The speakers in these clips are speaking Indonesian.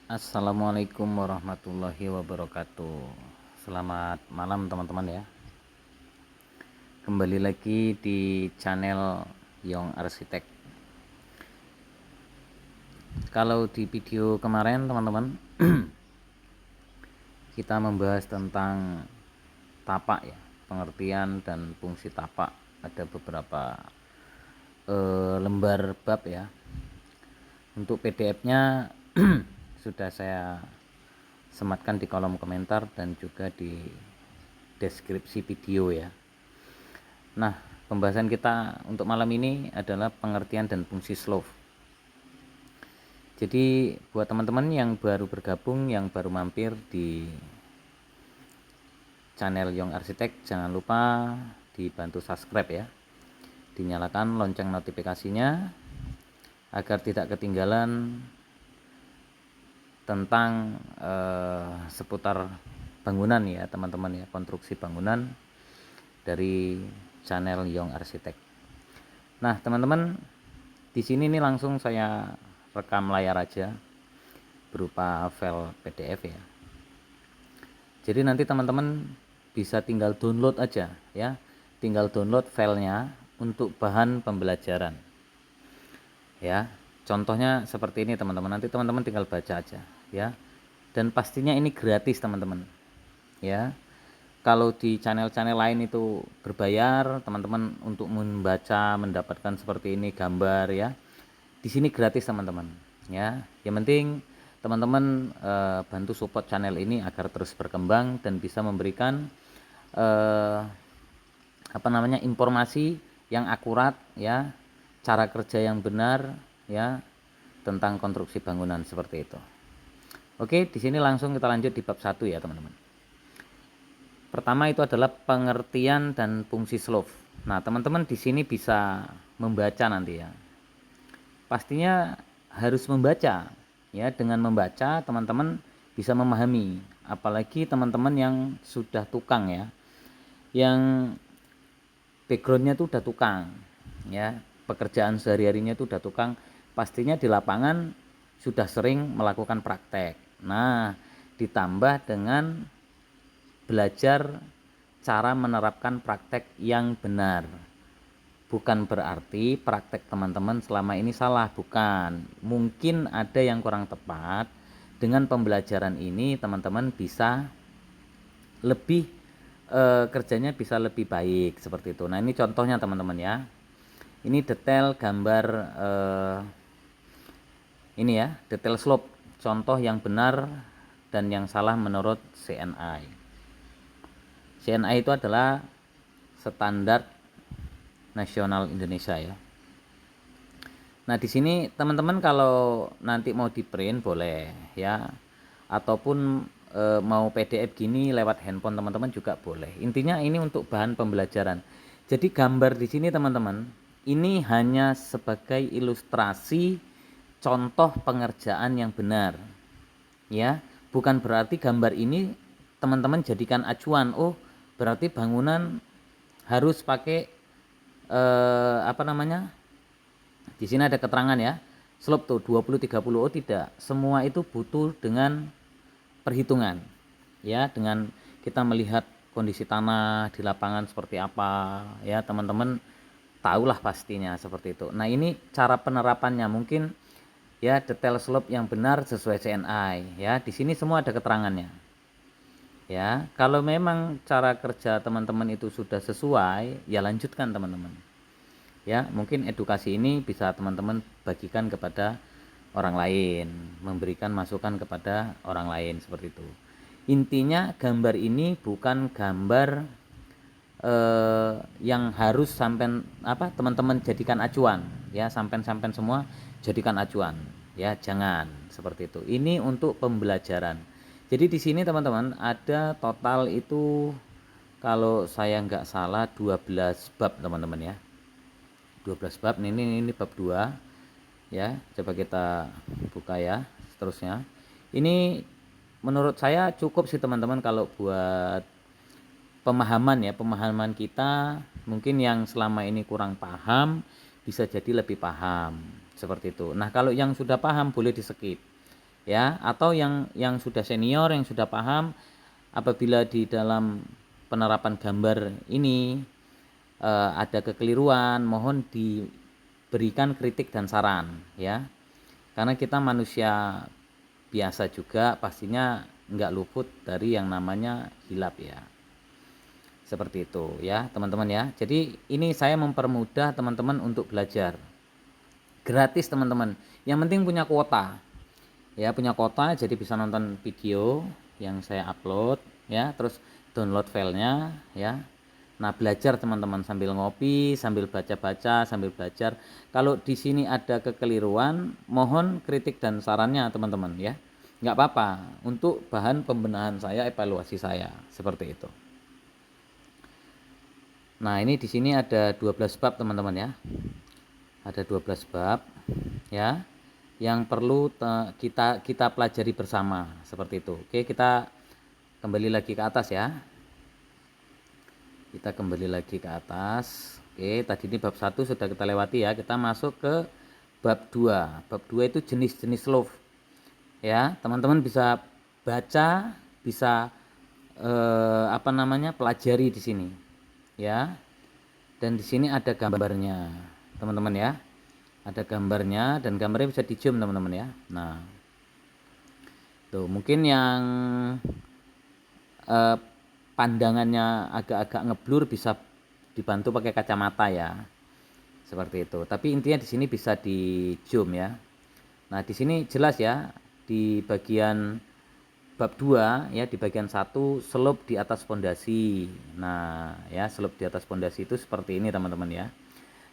Assalamualaikum warahmatullahi wabarakatuh. Selamat malam teman-teman ya. Kembali lagi di channel Young Arsitek. Kalau di video kemarin teman-teman kita membahas tentang tapak ya, pengertian dan fungsi tapak. Ada beberapa lembar bab ya. Untuk PDF-nya sudah saya sematkan di kolom komentar dan juga di deskripsi video ya. Nah, pembahasan kita untuk malam ini adalah pengertian dan fungsi slope. Jadi buat teman-teman yang baru bergabung, yang baru mampir di channel Young Arsitek, jangan lupa dibantu subscribe ya. Dinyalakan lonceng notifikasinya agar tidak ketinggalan tentang seputar bangunan ya teman-teman ya, konstruksi bangunan dari channel Young Arsitek. Nah teman-teman, di sini nih langsung saya rekam layar aja berupa file PDF ya. Jadi nanti teman-teman bisa tinggal download aja ya, tinggal download filenya untuk bahan pembelajaran ya. Contohnya seperti ini teman-teman, nanti teman-teman tinggal baca aja ya. Dan pastinya ini gratis teman-teman ya. Kalau di channel-channel lain itu berbayar teman-teman untuk membaca, mendapatkan seperti ini gambar ya. Di sini gratis teman-teman ya. Yang penting teman-teman bantu support channel ini agar terus berkembang dan bisa memberikan informasi yang akurat ya, cara kerja yang benar ya tentang konstruksi bangunan seperti itu. Oke, di sini langsung kita lanjut di bab 1 ya teman-teman. Pertama itu adalah pengertian dan fungsi slope. Nah, teman-teman di sini bisa membaca nanti ya. Pastinya harus membaca ya. Dengan membaca teman-teman bisa memahami, apalagi teman-teman yang sudah tukang ya, yang backgroundnya tuh udah tukang ya, pekerjaan sehari-harinya tuh udah tukang, pastinya di lapangan sudah sering melakukan praktek. Nah, ditambah dengan belajar cara menerapkan praktek yang benar. Bukan berarti praktek teman-teman selama ini salah, bukan. Mungkin ada yang kurang tepat. Dengan pembelajaran ini teman-teman bisa lebih kerjanya bisa lebih baik seperti itu. Nah, ini contohnya teman-teman ya. Ini detail gambar ini ya, detail slope. Contoh yang benar dan yang salah menurut CNI. CNI itu adalah standar nasional Indonesia ya. Nah, di sini teman-teman kalau nanti mau di print boleh ya, ataupun mau PDF gini lewat handphone teman-teman juga boleh. Intinya ini untuk bahan pembelajaran. Jadi gambar di sini teman-teman, ini hanya sebagai ilustrasi contoh pengerjaan yang benar. Ya, bukan berarti gambar ini teman-teman jadikan acuan. Oh, berarti bangunan harus pakai di sini ada keterangan ya, slope tuh 20-30. Oh tidak, semua itu butuh dengan perhitungan ya, dengan kita melihat kondisi tanah di lapangan seperti apa ya, teman-teman tahulah pastinya seperti itu. Nah, ini cara penerapannya mungkin ya, detail slope yang benar sesuai CNI ya. Di sini semua ada keterangannya ya. Kalau memang cara kerja teman-teman itu sudah sesuai ya, lanjutkan teman-teman ya. Mungkin edukasi ini bisa teman-teman bagikan kepada orang lain, memberikan masukan kepada orang lain seperti itu. Intinya gambar ini bukan gambar yang harus sampai teman-teman jadikan acuan ya, sampai semua jadikan acuan ya, jangan seperti itu. Ini untuk pembelajaran. Jadi di sini teman-teman ada total itu kalau saya nggak salah 12 bab teman-teman ya. 12 bab. Ini bab 2 ya. Coba kita buka ya seterusnya. Ini menurut saya cukup sih teman-teman kalau buat pemahaman kita. Mungkin yang selama ini kurang paham bisa jadi lebih paham seperti itu. Nah, kalau yang sudah paham boleh di skip ya, atau yang sudah senior, yang sudah paham, apabila di dalam penerapan gambar ini ada kekeliruan, mohon diberikan kritik dan saran ya. Karena kita manusia biasa juga, pastinya nggak luput dari yang namanya hilap ya. Seperti itu ya teman-teman ya. Jadi ini saya mempermudah teman-teman untuk belajar. Gratis teman-teman. Yang penting punya kuota. Ya, punya kuota jadi bisa nonton video yang saya upload ya, terus download filenya ya. Nah, belajar teman-teman sambil ngopi, sambil baca-baca, sambil belajar. Kalau di sini ada kekeliruan, mohon kritik dan sarannya teman-teman ya. Nggak apa-apa, untuk bahan pembenahan saya, evaluasi saya, seperti itu. Nah, ini di sini ada 12 bab teman-teman ya. Ada 12 bab ya yang perlu kita pelajari bersama, seperti itu. Oke, kita kembali lagi ke atas ya. Kita kembali lagi ke atas. Oke, tadi ini bab 1 sudah kita lewati ya. Kita masuk ke bab 2. Bab 2 itu jenis-jenis slope. Ya, teman-teman bisa baca, bisa pelajari di sini. Ya. Dan di sini ada gambarnya, teman-teman ya. Ada gambarnya dan gambarnya bisa di zoom teman-teman ya. Nah, tuh mungkin yang pandangannya agak-agak ngeblur bisa dibantu pakai kacamata ya, seperti itu. Tapi intinya di sini bisa di zoom ya. Nah, di sini jelas ya, di bagian bab 2 ya, di bagian 1 slope di atas pondasi. Nah ya, slope di atas pondasi itu seperti ini teman-teman ya.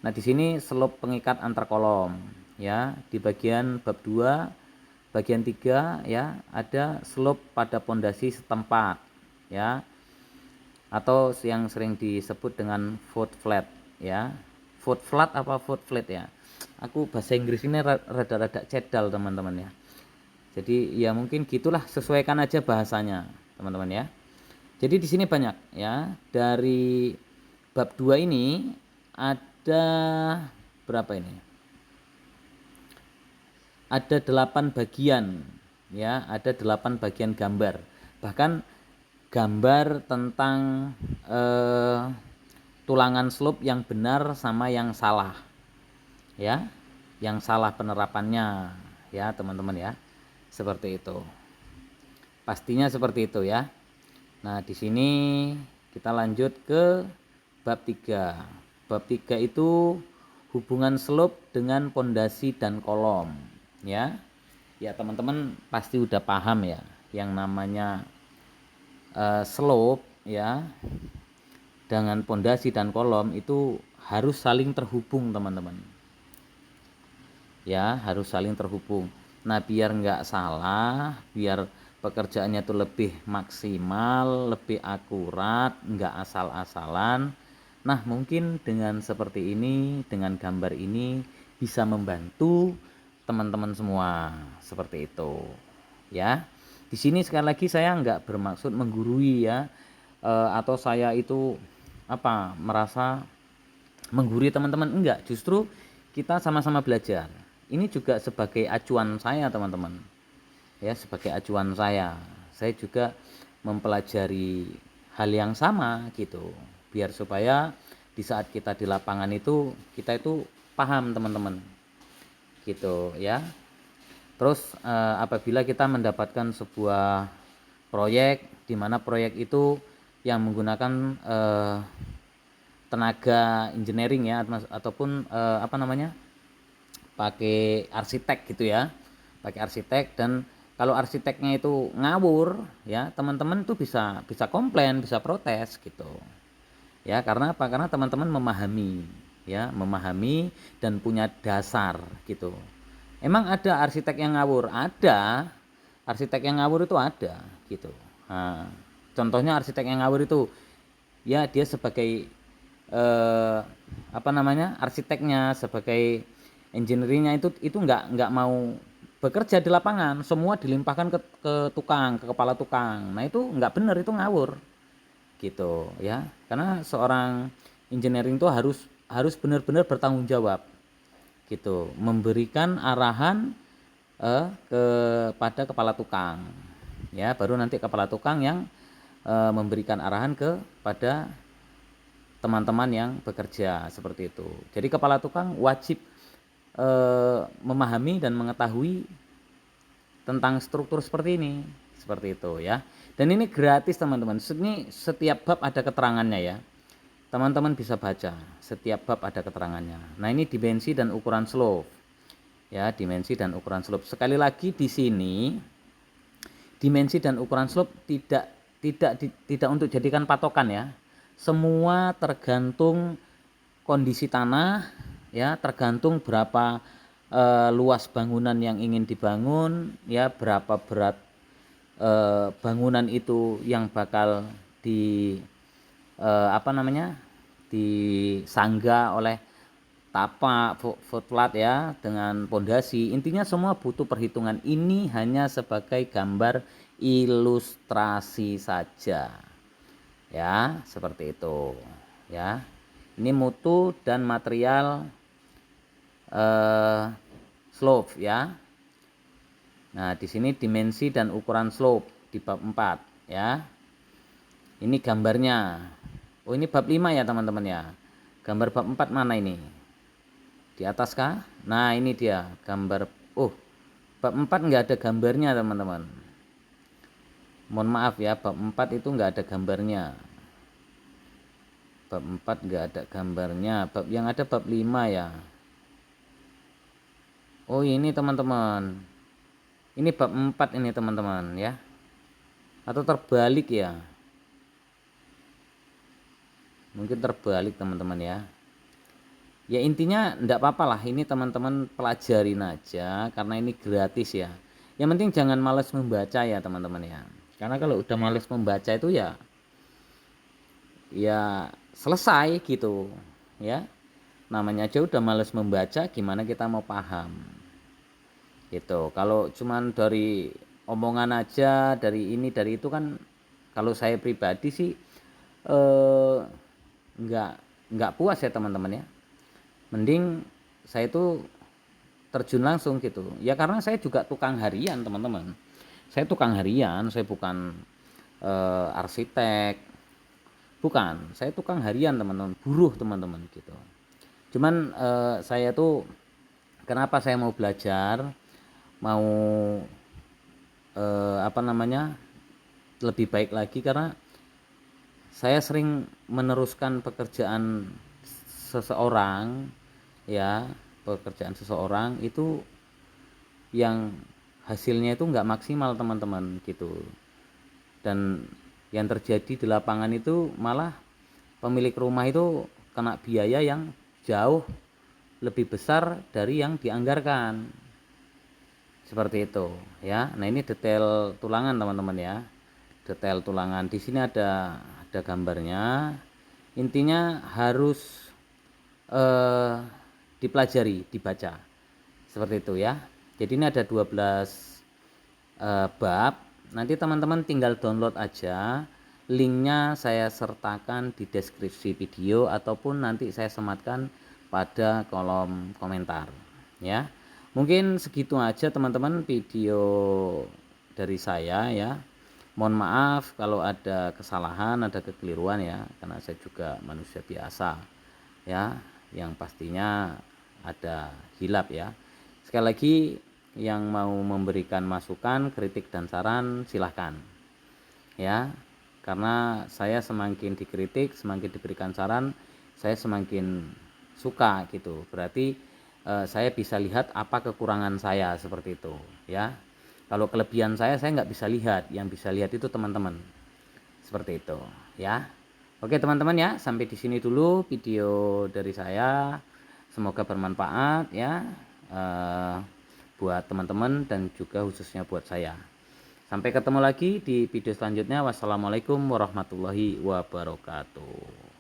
Nah, di sini slope pengikat antar kolom ya. Di bagian bab 2 bagian 3 ya, ada slope pada pondasi setempat ya, atau yang sering disebut dengan foot flat ya. Foot flat apa foot flat ya, aku bahasa Inggris ini rada-rada cedal teman-teman ya. Jadi ya mungkin gitulah, sesuaikan aja bahasanya teman-teman ya. Jadi di sini banyak ya. Dari bab 2 ini ada berapa ini? Ada 8 bagian ya, ada 8 bagian gambar. Bahkan gambar tentang tulangan slope yang benar sama yang salah. Ya. Yang salah penerapannya ya, teman-teman ya. Seperti itu. Pastinya seperti itu ya. Nah, di sini kita lanjut ke bab 3. Bab 3 itu hubungan slope dengan pondasi dan kolom ya. Ya, teman-teman pasti udah paham ya, yang namanya slope ya dengan pondasi dan kolom itu harus saling terhubung teman-teman. Ya, harus saling terhubung. Nah, biar nggak salah, biar pekerjaannya itu lebih maksimal, lebih akurat, nggak asal-asalan. Nah, mungkin dengan seperti ini, dengan gambar ini bisa membantu teman-teman semua, seperti itu. Ya, di sini sekali lagi saya nggak bermaksud menggurui ya, atau saya itu merasa menggurui teman-teman, enggak. Justru kita sama-sama belajar. Ini juga sebagai acuan saya teman-teman ya, sebagai acuan saya juga mempelajari hal yang sama gitu, biar supaya di saat kita di lapangan itu kita itu paham teman-teman gitu ya. Terus apabila kita mendapatkan sebuah proyek, di mana proyek itu yang menggunakan tenaga engineering ya, ataupun pakai arsitek gitu ya, pakai arsitek. Dan kalau arsiteknya itu ngawur ya, teman-teman tuh bisa komplain, bisa protes gitu ya. Karena apa? Karena teman-teman memahami ya, memahami dan punya dasar gitu. Emang ada arsitek yang ngawur? Ada. Arsitek yang ngawur itu ada gitu. Nah, contohnya arsitek yang ngawur itu ya, dia sebagai arsiteknya, sebagai engineeringnya itu nggak mau bekerja di lapangan, semua dilimpahkan ke tukang, ke kepala tukang. Nah, itu nggak benar, itu ngawur gitu ya. Karena seorang engineering itu harus benar-benar bertanggung jawab gitu, memberikan arahan kepada kepala tukang, ya. Baru nanti kepala tukang yang memberikan arahan kepada teman-teman yang bekerja seperti itu. Jadi kepala tukang wajib memahami dan mengetahui tentang struktur seperti ini, seperti itu ya. Dan ini gratis teman-teman. Ini setiap bab ada keterangannya ya. Teman-teman bisa baca, setiap bab ada keterangannya. Nah, ini dimensi dan ukuran slope. Ya, dimensi dan ukuran slope. Sekali lagi di sini dimensi dan ukuran slope tidak untuk jadikan patokan ya. Semua tergantung kondisi tanah ya, tergantung berapa luas bangunan yang ingin dibangun ya, berapa berat bangunan itu yang bakal disangga oleh tapak footplat ya, dengan pondasi. Intinya semua butuh perhitungan. Ini hanya sebagai gambar ilustrasi saja ya, seperti itu ya. Ini mutu dan material slope ya. Nah, di sini dimensi dan ukuran slope di bab 4 ya. Ini gambarnya. Oh, ini bab 5 ya teman-teman ya. Gambar bab 4 mana ini? Di atas kah? Nah, ini dia gambar. Oh, bab 4 enggak ada gambarnya teman-teman. Mohon maaf ya, bab 4 itu enggak ada gambarnya. Bab 4 enggak ada gambarnya. Bab yang ada bab 5 ya. Oh, ini teman-teman. Ini bab 4 ini teman-teman ya. Atau terbalik ya. Mungkin terbalik teman-teman ya. Ya intinya enggak apa-apa lah, ini teman-teman pelajarin aja karena ini gratis ya. Yang penting jangan males membaca ya teman-teman ya. Karena kalau udah males membaca itu ya selesai gitu ya. Namanya aja udah males membaca, gimana kita mau paham gitu. Kalau cuman dari omongan aja, dari ini dari itu kan, kalau saya pribadi sih nggak puas ya teman-teman ya. Mending saya itu terjun langsung gitu ya, karena saya juga tukang harian teman-teman. Saya tukang harian, saya bukan arsitek, bukan, saya tukang harian teman-teman, buruh teman-teman gitu. Cuman saya tuh kenapa saya mau belajar, mau lebih baik lagi, karena saya sering meneruskan pekerjaan seseorang ya, pekerjaan seseorang itu yang hasilnya itu nggak maksimal teman-teman gitu. Dan yang terjadi di lapangan itu malah pemilik rumah itu kena biaya yang jauh lebih besar dari yang dianggarkan, seperti itu ya. Nah, ini detail tulangan teman-teman ya, detail tulangan. Di sini ada gambarnya. Intinya harus dipelajari, dibaca, seperti itu ya. Jadi ini ada 12 bab. Nanti teman-teman tinggal download aja. Linknya saya sertakan di deskripsi video ataupun nanti saya sematkan pada kolom komentar ya. Mungkin segitu aja teman-teman video dari saya ya. Mohon maaf kalau ada kesalahan, ada kekeliruan ya, karena saya juga manusia biasa ya, yang pastinya ada hilap ya. Sekali lagi, yang mau memberikan masukan, kritik dan saran silahkan ya. Karena saya semakin dikritik, semakin diberikan saran, saya semakin suka gitu. Berarti saya bisa lihat apa kekurangan saya, seperti itu ya. Kalau kelebihan saya nggak bisa lihat, yang bisa lihat itu teman-teman, seperti itu ya. Oke teman-teman ya, sampai di sini dulu video dari saya. Semoga bermanfaat ya, buat teman-teman dan juga khususnya buat saya. Sampai ketemu lagi di video selanjutnya. Wassalamualaikum warahmatullahi wabarakatuh.